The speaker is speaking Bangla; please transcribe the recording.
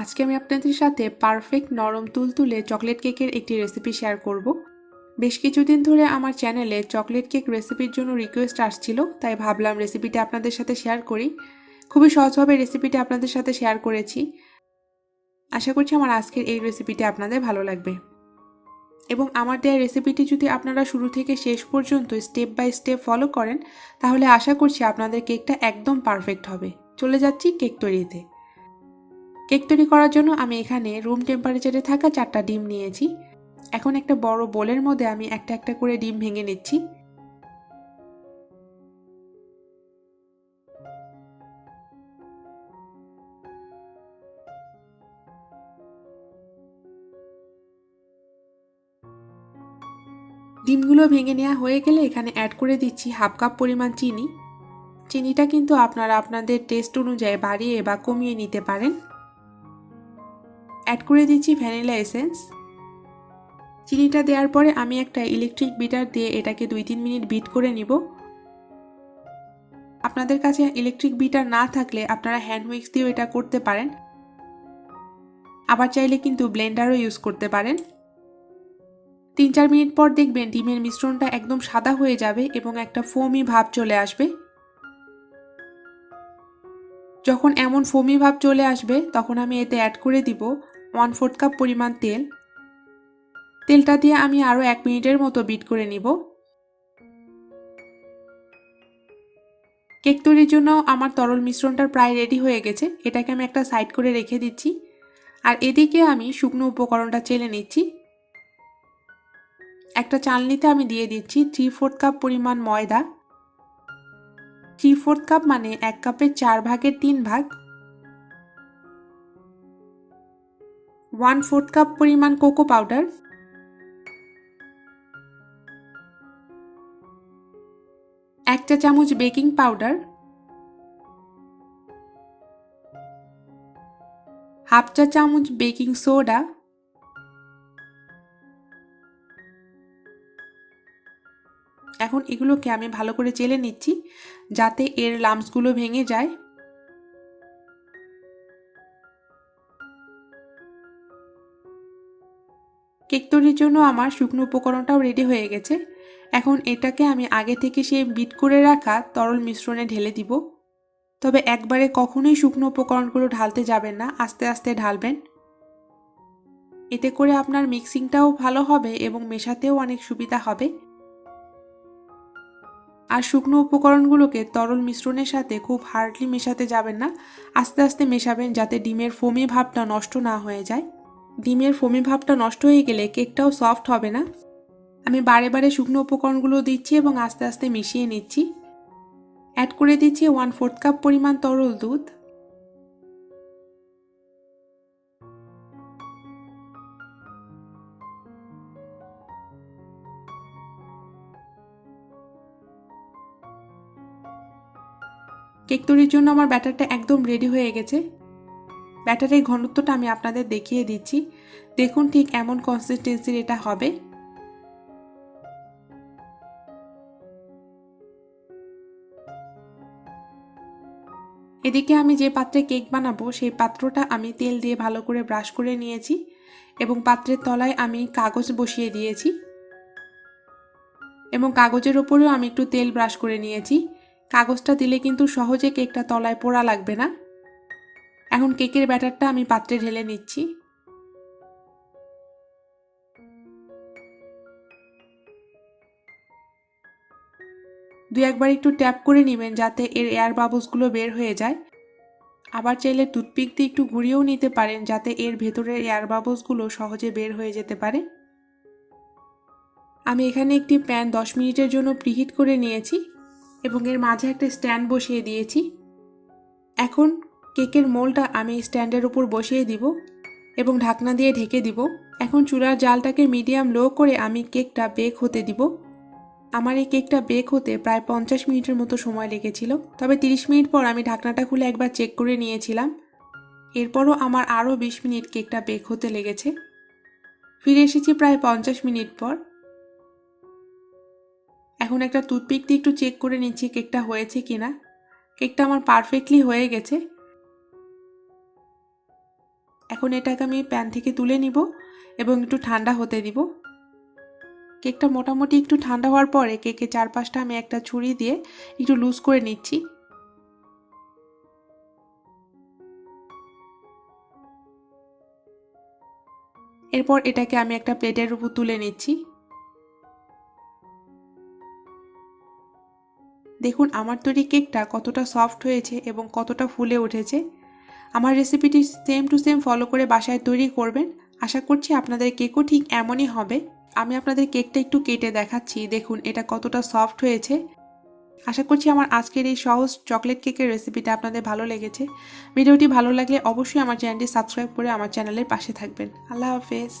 আজকে আমি আপনাদের সাথে পারফেক্ট নরম তুলতুলে চকলেট কেকের একটি রেসিপি শেয়ার করব। বেশ কিছুদিন ধরে আমার চ্যানেলে চকলেট কেক রেসিপির জন্য রিকোয়েস্ট আসছিল, তাই ভাবলাম রেসিপিটা আপনাদের সাথে শেয়ার করি। খুবই সহজভাবে রেসিপিটা আপনাদের সাথে শেয়ার করেছি। আশা করছি আমার আজকের এই রেসিপিটি আপনাদের ভালো লাগবে। এবং আমার দেওয়া রেসিপিটি যদি আপনারা শুরু থেকে শেষ পর্যন্ত স্টেপ বাই স্টেপ ফলো করেন, তাহলে আশা করছি আপনাদের কেকটা একদম পারফেক্ট হবে। চলে যাচ্ছি কেক তৈরিতে। কেক তৈরি করার জন্য আমি এখানে রুম টেম্পারেচারে থাকা 4টা ডিম নিয়েছি। এখন একটা বড় বোলের মধ্যে আমি একটা একটা করে ডিম ভেঙে নিচ্ছি। ডিমগুলো ভেঙে নেওয়া হয়ে গেলে এখানে অ্যাড করে দিচ্ছি হাফ কাপ পরিমাণ চিনি। চিনিটা কিন্তু আপনারা আপনাদের টেস্ট অনুযায়ী বাড়িয়ে বা কমিয়ে নিতে পারেন। অ্যাড করে দিচ্ছি ভ্যানিলা এসেন্স। চিনিটা দেওয়ার পরে আমি একটা ইলেকট্রিক বিটার দিয়ে এটাকে 2-3 মিনিট বিট করে নিব। আপনাদের কাছে ইলেকট্রিক বিটার না থাকলে আপনারা হ্যান্ড হুইক্স দিয়েও এটা করতে পারেন। আবার চাইলে কিন্তু ব্লেন্ডারও ইউজ করতে পারেন। 3-4 মিনিট পর দেখবেন ডিমের মিশ্রণটা একদম সাদা হয়ে যাবে এবং একটা ফোমি ভাব চলে আসবে। যখন এমন ফোমি ভাব চলে আসবে তখন আমি এতে অ্যাড করে দিব 1/4 কাপ পরিমাণ তেল। তেলটা দিয়ে আমি আরও 1 মিনিটের মতো বিট করে নিব। কেক তৈরির জন্য আমার তরল মিশ্রণটা প্রায় রেডি হয়ে গেছে। এটাকে আমি একটা সাইড করে রেখে দিচ্ছি। আর এদিকে আমি শুকনো উপকরণটা চেলে নিচ্ছি। একটা চালনিতে আমি দিয়ে দিচ্ছি 3/4 কাপ পরিমাণ ময়দা। 3/4 কাপ মানে 1 কাপের 4 ভাগের 3 ভাগ। 1/4 কাপ পরিমাণ কোকো পাউডার। 1 চা চামচ বেকিং পাউডার। হাফ চা চামচ বেকিং সোডা। এখন এগুলোকে আমি ভালো করে চেলে নিচ্ছি যাতে এর লাম্পসগুলো ভেঙে যায়। কেক তৈরির জন্য আমার শুকনো উপকরণটাও রেডি হয়ে গেছে। এখন এটাকে আমি আগে থেকে সেই বিট করে রাখা তরল মিশ্রণে ঢেলে দিব। তবে একবারে কখনোই শুকনো উপকরণগুলো ঢালতে যাবেন না, আস্তে আস্তে ঢালবেন। এতে করে আপনার মিক্সিংটাও ভালো হবে এবং মেশাতেও অনেক সুবিধা হবে। আর শুকনো উপকরণগুলোকে তরল মিশ্রণের সাথে খুব হার্ডলি মেশাতে যাবেন না, আস্তে আস্তে মেশাবেন যাতে ডিমের ফোমি ভাবটা নষ্ট না হয়ে যায়। ডিমের ফোমি ভাবটা নষ্ট হয়ে গেলে কেকটাও সফট হবে না। আমি বারে বারে শুকনো উপকরণগুলো দিচ্ছি এবং আস্তে আস্তে মিশিয়ে নিচ্ছি। অ্যাড করে দিচ্ছি 1/4 কাপ পরিমাণ তরল দুধ। কেক তৈরির জন্য আমার ব্যাটারটা একদম রেডি হয়ে গেছে। ব্যাটারের ঘনত্বটা আমি আপনাদের দেখিয়ে দিচ্ছি। দেখুন ঠিক এমন কনসিস্টেন্সির এটা হবে। এদিকে আমি যে পাত্রে কেক বানাবো সেই পাত্রটা আমি তেল দিয়ে ভালো করে ব্রাশ করে নিয়েছি এবং পাত্রের তলায় আমি কাগজ বসিয়ে দিয়েছি এবং কাগজের ওপরেও আমি একটু তেল ব্রাশ করে নিয়েছি। কাগজটা দিলে কিন্তু সহজে কেকটা তলায় পোড়া লাগবে না। এখন কেকের ব্যাটারটা আমি পাত্রে ঢেলে নিচ্ছি। দুই একবার একটু ট্যাপ করে নেবেন যাতে এর এয়ার বাবলসগুলো বের হয়ে যায়। আবার চাইলে টুথপিক দিয়ে একটু ঘুরিয়েও নিতে পারেন যাতে এর ভেতরের এয়ার বাবলসগুলো সহজে বের হয়ে যেতে পারে। আমি এখানে একটি প্যান 10 মিনিটের জন্য প্রিহিট করে নিয়েছি এবং এর মাঝে একটা স্ট্যান্ড বসিয়ে দিয়েছি। এখন কেকের মোলটা আমি স্ট্যান্ডের উপর বসিয়ে দিব এবং ঢাকনা দিয়ে ঢেকে দিব। এখন চুলার জালটাকে মিডিয়াম লো করে আমি কেকটা বেক হতে দিব। আমার এই কেকটা বেক হতে প্রায় 50 মিনিটের মতো সময় লেগেছিল। তবে 30 মিনিট পর আমি ঢাকনাটা খুলে একবার চেক করে নিয়েছিলাম। এরপরও আমার আরও 20 মিনিট কেকটা বেক হতে লেগেছে। ফিরে এসেছি প্রায় 50 মিনিট পর। এখন একটা টুথপিক দিয়ে একটু চেক করে নিচ্ছি কেকটা হয়েছে কিনা। কেকটা আমার পারফেক্টলি হয়ে গেছে। এখন এটাকে আমি প্যান থেকে তুলে নিব এবং একটু ঠান্ডা হতে দিব। কেকটা মোটামুটি একটু ঠান্ডা হওয়ার পরে কেকের চারপাশটা আমি একটা ছুরি দিয়ে একটু লুজ করে নিচ্ছি। এরপর এটাকে আমি একটা প্লেটের উপর তুলে নিচ্ছি। দেখুন আমার তৈরি কেকটা কতটা সফট হয়েছে এবং কতটা ফুলে উঠেছে। আমার রেসিপিটি সেম টু সেম ফলো করে বাসায় তৈরি করবেন। আশা করছি আপনাদের কেকও ঠিক এমনই হবে। আমি আপনাদের কেকটা একটু কেটে দেখাচ্ছি, দেখুন এটা কতটা সফট হয়েছে। আশা করছি আমার আজকের এই সহজ চকলেট কেকের রেসিপিটা আপনাদের ভালো লেগেছে। ভিডিওটি ভালো লাগলে অবশ্যই আমার চ্যানেলটি সাবস্ক্রাইব করে আমার চ্যানেলের পাশে থাকবেন। আল্লাহ হাফেজ।